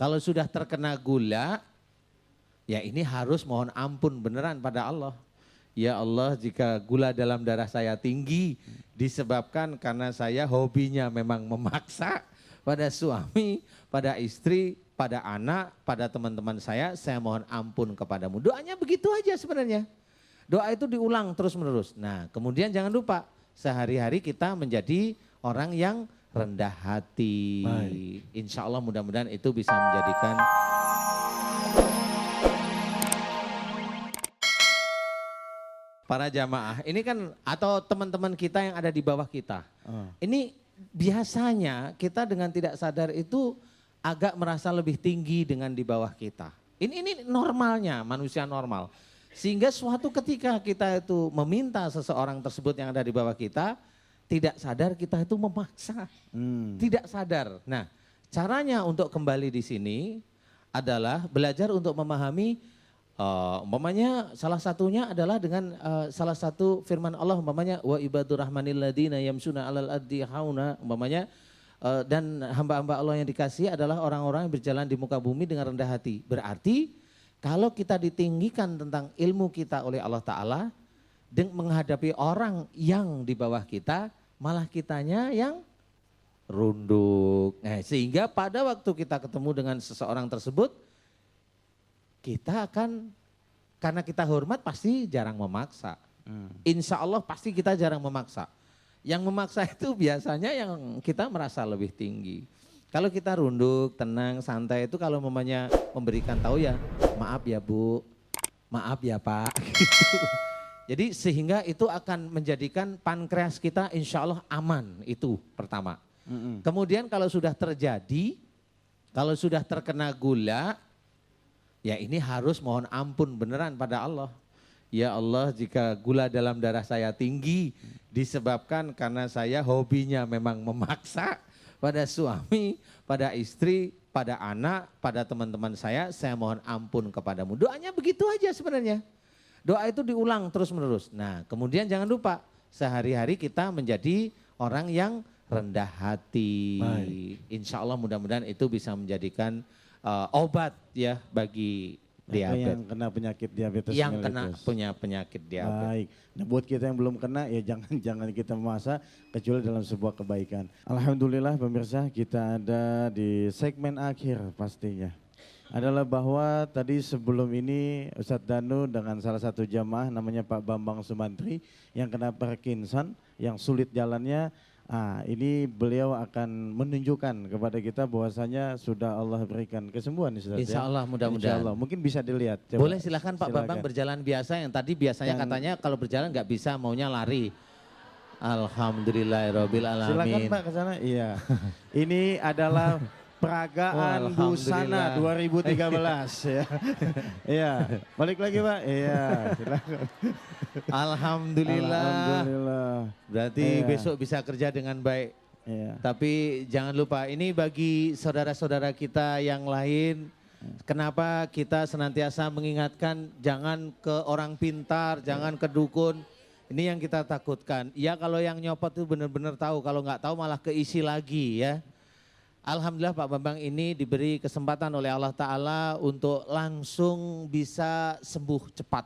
Kalau sudah terkena gula, ya ini harus mohon ampun beneran pada Allah. Ya Allah, jika gula dalam darah saya tinggi disebabkan karena saya hobinya memang memaksa pada suami, pada istri, pada anak, pada teman-teman saya mohon ampun kepadamu. Doanya begitu aja sebenarnya. Doa itu diulang terus-menerus. Nah, kemudian jangan lupa sehari-hari kita menjadi orang yang rendah hati. Insya Allah mudah-mudahan itu bisa menjadikan para jamaah. Ini kan atau teman-teman kita yang ada di bawah kita. Ini biasanya kita dengan tidak sadar itu agak merasa lebih tinggi dengan di bawah kita. Ini normalnya manusia normal. Sehingga suatu ketika kita itu meminta seseorang tersebut yang ada di bawah kita, tidak sadar kita itu memaksa. Tidak sadar. Nah, caranya untuk kembali di sini adalah belajar untuk memahami, umpamanya salah satunya adalah dengan salah satu firman Allah, umpamanya wa ibadur rahmanil ladina yamsuna alal ardi hauna, umpamanya dan hamba-hamba Allah yang dikasihi adalah orang-orang yang berjalan di muka bumi dengan rendah hati. Berarti kalau kita ditinggikan tentang ilmu kita oleh Allah Ta'ala, menghadapi orang yang di bawah kita, malah kitanya yang runduk. Nah, sehingga pada waktu kita ketemu dengan seseorang tersebut, kita akan, karena kita hormat pasti jarang memaksa. Insya Allah pasti kita jarang memaksa. Yang memaksa itu biasanya yang kita merasa lebih tinggi. Kalau kita runduk, tenang, santai itu kalau mamanya memberikan tahu ya, maaf ya Bu, maaf ya Pak. Gitu. Jadi sehingga itu akan menjadikan pankreas kita insya Allah aman, itu pertama. Kemudian kalau sudah terjadi, kalau sudah terkena gula, ya ini harus mohon ampun beneran pada Allah. Ya Allah, jika gula dalam darah saya tinggi disebabkan karena saya hobinya memang memaksa pada suami, pada istri, pada anak, pada teman-teman saya mohon ampun kepadamu. Doanya begitu aja sebenarnya. Doa itu diulang terus-menerus. Nah, kemudian jangan lupa sehari-hari kita menjadi orang yang rendah hati. Insya Allah mudah-mudahan itu bisa menjadikan obat ya bagi diabetes. Yang kena penyakit diabetes. Yang kena punya penyakit diabetes. Baik. Nah, buat kita yang belum kena ya jangan kita memaksa kecuali dalam sebuah kebaikan. Alhamdulillah pemirsa, kita ada di segmen akhir pastinya. Adalah bahwa tadi sebelum ini Ustadz Danu dengan salah satu jamaah namanya Pak Bambang Sumantri yang kena Parkinson, yang sulit jalannya. Ini beliau akan menunjukkan kepada kita bahwasanya sudah Allah berikan kesembuhan. Insya Allah mudah-mudahan. Mungkin bisa dilihat. Coba. Boleh silahkan Pak Bambang berjalan biasa, yang tadi biasanya katanya kalau berjalan nggak bisa, maunya lari. Alhamdulillahirabbil alamin. Silakan Pak ke sana. Iya. Ini adalah peragaan busana 2013 ya. Iya, balik lagi Pak. Iya, silakan. Alhamdulillah. Berarti besok bisa kerja dengan baik. Iya. Tapi jangan lupa, ini bagi saudara-saudara kita yang lain, kenapa kita senantiasa mengingatkan jangan ke orang pintar, jangan ke dukun. Ini yang kita takutkan. Ya kalau yang nyopot itu benar-benar tahu, kalau nggak tahu malah keisi lagi ya. Alhamdulillah Pak Bambang ini diberi kesempatan oleh Allah Ta'ala untuk langsung bisa sembuh cepat.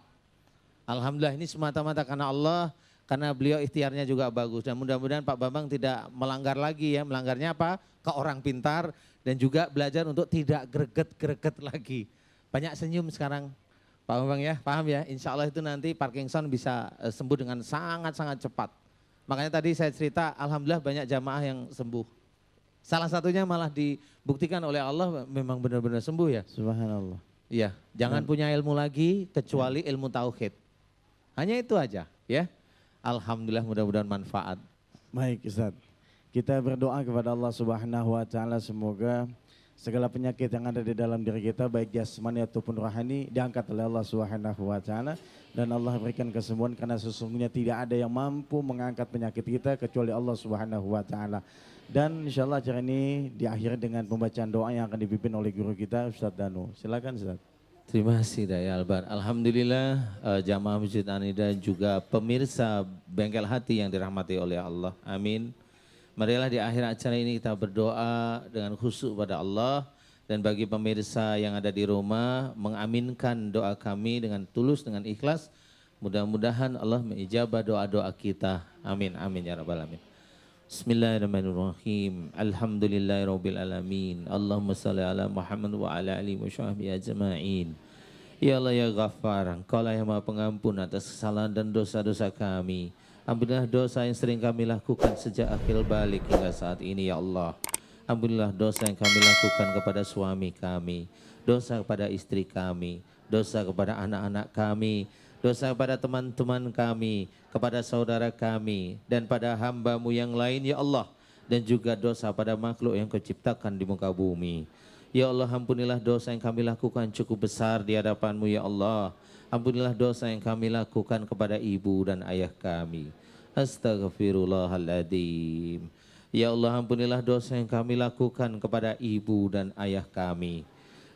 Alhamdulillah ini semata-mata karena Allah, karena beliau ikhtiarnya juga bagus. Dan mudah-mudahan Pak Bambang tidak melanggar lagi ya, melanggarnya apa? Ke orang pintar dan juga belajar untuk tidak greget-greget lagi. Banyak senyum sekarang Pak Bambang ya, paham ya? Insya Allah itu nanti Parkinson bisa sembuh dengan sangat-sangat cepat. Makanya tadi saya cerita, Alhamdulillah banyak jamaah yang sembuh. Salah satunya malah dibuktikan oleh Allah memang benar-benar sembuh ya. Subhanallah. Iya, jangan punya ilmu lagi kecuali ilmu tauhid. Hanya itu aja ya. Alhamdulillah mudah-mudahan manfaat. Baik Ustaz, kita berdoa kepada Allah Subhanahu wa Ta'ala semoga segala penyakit yang ada di dalam diri kita baik jasmani ataupun rohani diangkat oleh Allah Subhanahu wa Ta'ala dan Allah berikan kesembuhan karena sesungguhnya tidak ada yang mampu mengangkat penyakit kita kecuali Allah Subhanahu wa Ta'ala. Dan insya Allah acara ini diakhiri dengan pembacaan doa yang akan dipimpin oleh guru kita Ustadz Danu. Silakan Ustadz. Terima kasih Daya Albar. Alhamdulillah jamaah Masjid Anida juga pemirsa Bengkel Hati yang dirahmati oleh Allah. Amin. Marilah di akhir acara ini kita berdoa dengan khusyuk pada Allah. Dan bagi pemirsa yang ada di rumah, mengaminkan doa kami dengan tulus, dengan ikhlas. Mudah-mudahan Allah mengijabah doa-doa kita. Amin, amin ya rabbal alamin. Bismillahirrahmanirrahim. Alhamdulillahirabbil alamin. Allahumma shalli ala Muhammad wa ala alihi wa sahbihi ajma'in. Ya Allah ya Ghaffar, Engkau lah yang Maha Pengampun atas kesalahan dan dosa-dosa kami. Ampunilah dosa yang sering kami lakukan sejak akhir balik hingga saat ini ya Allah. Ampunilah dosa yang kami lakukan kepada suami kami, dosa kepada istri kami, dosa kepada anak-anak kami, dosa kepada teman-teman kami, kepada saudara kami, dan pada hamba-Mu yang lain ya Allah. Dan juga dosa pada makhluk yang Kau ciptakan di muka bumi. Ya Allah, ampunilah dosa yang kami lakukan cukup besar di hadapan-Mu ya Allah. Ampunilah dosa yang kami lakukan kepada ibu dan ayah kami. Astaghfirullahaladzim. Ya Allah, ampunilah dosa yang kami lakukan kepada ibu dan ayah kami.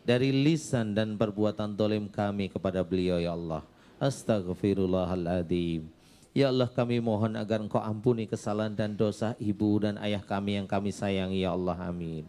Dari lisan dan perbuatan dolim kami kepada beliau ya Allah. Astaghfirullahaladzim. Ya Allah, kami mohon agar Engkau ampuni kesalahan dan dosa ibu dan ayah kami yang kami sayangi ya Allah, amin.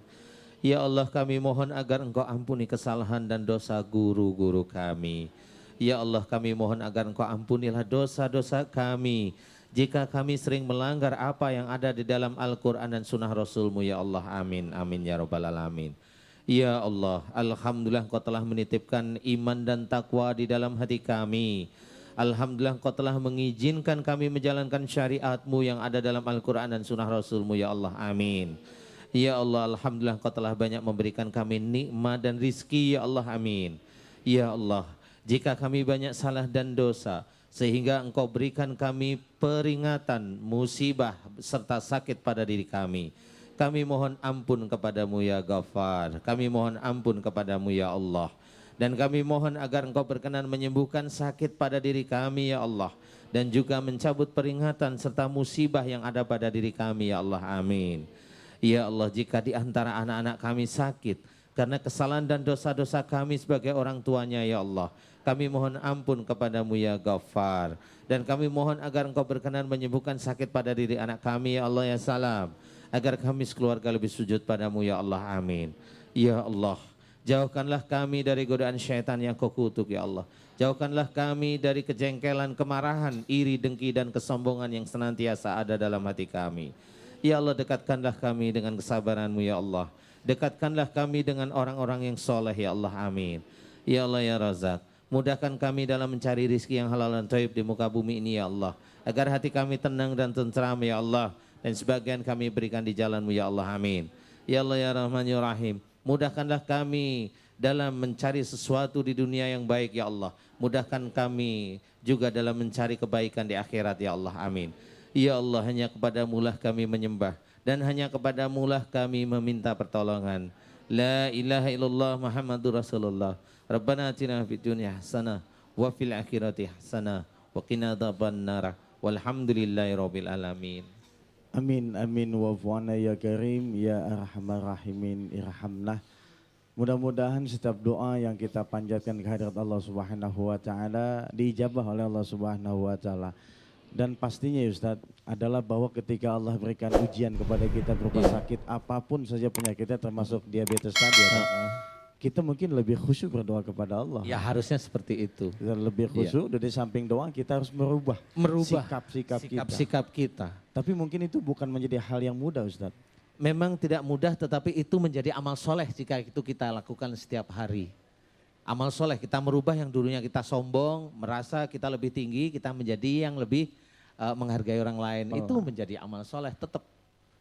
Ya Allah, kami mohon agar Engkau ampuni kesalahan dan dosa guru-guru kami. Ya Allah, kami mohon agar Engkau ampunilah dosa-dosa kami. Jika kami sering melanggar apa yang ada di dalam Al-Quran dan Sunnah Rasul-Mu ya Allah, amin, amin ya rabbal alamin. Ya Allah, Alhamdulillah Engkau telah menitipkan iman dan takwa di dalam hati kami. Alhamdulillah Engkau telah mengizinkan kami menjalankan syariat-Mu yang ada dalam Al-Quran dan Sunnah Rasul-Mu ya Allah, amin. Ya Allah, Alhamdulillah Engkau telah banyak memberikan kami nikmat dan rizki ya Allah, amin. Ya Allah, jika kami banyak salah dan dosa, sehingga Engkau berikan kami peringatan, musibah, serta sakit pada diri kami. Kami mohon ampun kepadamu ya Ghaffar. Kami mohon ampun kepadamu ya Allah. Dan kami mohon agar Engkau berkenan menyembuhkan sakit pada diri kami ya Allah. Dan juga mencabut peringatan serta musibah yang ada pada diri kami ya Allah, amin. Ya Allah, jika di antara anak-anak kami sakit karena kesalahan dan dosa-dosa kami sebagai orang tuanya ya Allah, kami mohon ampun kepadamu ya Ghaffar. Dan kami mohon agar Engkau berkenan menyembuhkan sakit pada diri anak kami ya Allah ya Salam. Agar kami sekeluarga lebih sujud padamu ya Allah, amin. Ya Allah, jauhkanlah kami dari godaan syaitan yang Kau kutuk ya Allah. Jauhkanlah kami dari kejengkelan, kemarahan, iri, dengki dan kesombongan yang senantiasa ada dalam hati kami. Ya Allah, dekatkanlah kami dengan kesabaran-Mu ya Allah. Dekatkanlah kami dengan orang-orang yang soleh ya Allah, amin. Ya Allah ya Razak, mudahkan kami dalam mencari rizki yang halal dan thayyib di muka bumi ini ya Allah. Agar hati kami tenang dan tentram ya Allah. Dan sebagian kami berikan di jalan-Mu ya Allah, amin. Ya Allah ya Rahman ya Rahim, mudahkanlah kami dalam mencari sesuatu di dunia yang baik ya Allah. Mudahkan kami juga dalam mencari kebaikan di akhirat ya Allah, amin. Ya Allah, hanya kepadamu lah kami menyembah. Dan hanya kepadamu lah kami meminta pertolongan. La ilaha illallah Muhammadur Rasulullah. Rabbana atina fid dunya hasanah wa fil akhirati hasanah wa qina adzabannar. Walhamdulillahi rabbil alamin. Amin, amin wa fu'ana ya karim, ya arhamar rahimin irhamnah. Mudah-mudahan setiap doa yang kita panjatkan kehadirat Allah Subhanahu wa taala diijabah oleh Allah Subhanahu wa taala. Dan pastinya ya Ustadz adalah bahwa ketika Allah berikan ujian kepada kita berupa sakit apapun saja penyakitnya termasuk diabetes tadi ya, kita mungkin lebih khusyuk berdoa kepada Allah. Ya harusnya seperti itu. Kita lebih khusyuk, dari samping doa kita harus merubah sikap kita. Tapi mungkin itu bukan menjadi hal yang mudah Ustadz. Memang tidak mudah, tetapi itu menjadi amal soleh jika itu kita lakukan setiap hari. Amal soleh, kita merubah yang dulunya kita sombong, merasa kita lebih tinggi, kita menjadi yang lebih menghargai orang lain. Itu menjadi amal soleh tetap.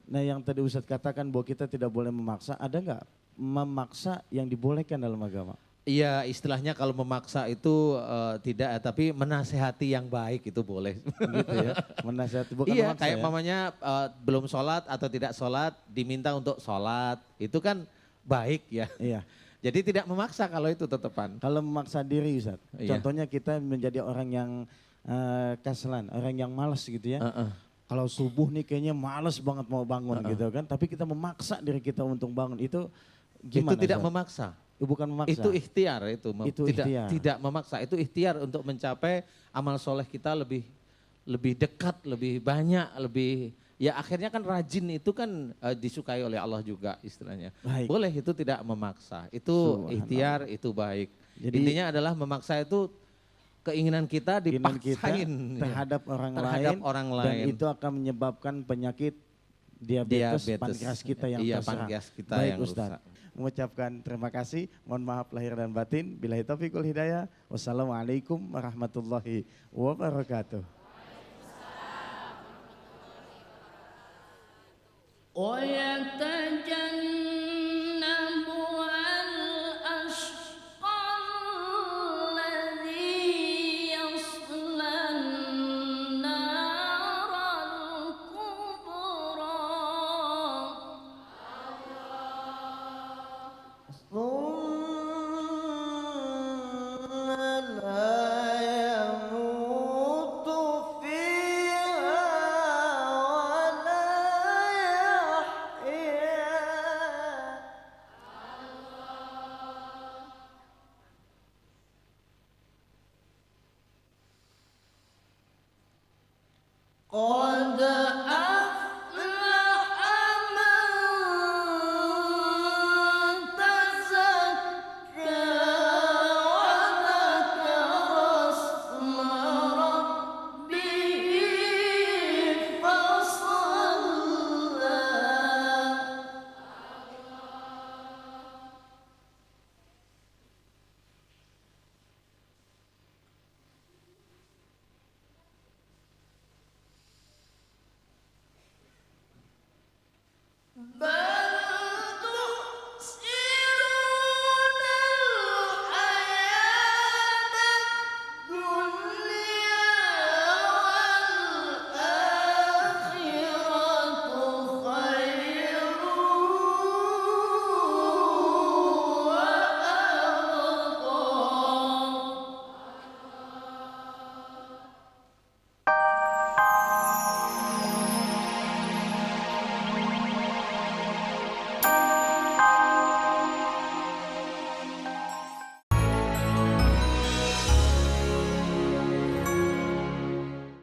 Nah yang tadi Ustadz katakan bahwa kita tidak boleh memaksa, ada nggak memaksa yang dibolehkan dalam agama? Iya, istilahnya kalau memaksa itu tidak, tapi menasehati yang baik itu boleh. Gitu ya, menasehati bukan iya, memaksa kayak ya? mamanya belum sholat atau tidak sholat, diminta untuk sholat, itu kan baik ya. Iya. Jadi tidak memaksa kalau itu tetepan. Kalau memaksa diri Ustaz, Iya. contohnya kita menjadi orang yang kasalan, orang yang malas gitu ya. Kalau subuh nih kayaknya malas banget mau bangun gitu kan, tapi kita memaksa diri kita untuk bangun, itu gimana? Itu tidak Ustaz? memaksa. Bukan memaksa. Itu ikhtiar itu. Itu tidak, ikhtiar. tidak memaksa, itu ikhtiar untuk mencapai amal soleh kita lebih dekat, lebih banyak, lebih Ya akhirnya kan rajin itu kan disukai oleh Allah juga istilahnya. Baik. Boleh itu tidak memaksa, itu Subhanallah. ikhtiar, itu baik. Jadi, Intinya adalah memaksa itu keinginan kita keinginan kita dipaksain terhadap orang terhadap lain, orang dan lain. itu akan menyebabkan penyakit diabetes, pankreas kita yang iya, terserang. pankreas kita Baik yang Ustaz, rusak. mengucapkan terima kasih, mohon maaf lahir dan batin, billahi taufiq wal hidayah, wassalamualaikum warahmatullahi wabarakatuh. ويتجنبها الأشقى الذي يصلى النار الكبرى ثم لا يموت فيها ولا يحيا قد أفلح من تزكى وذكر اسم ربه فصلى بل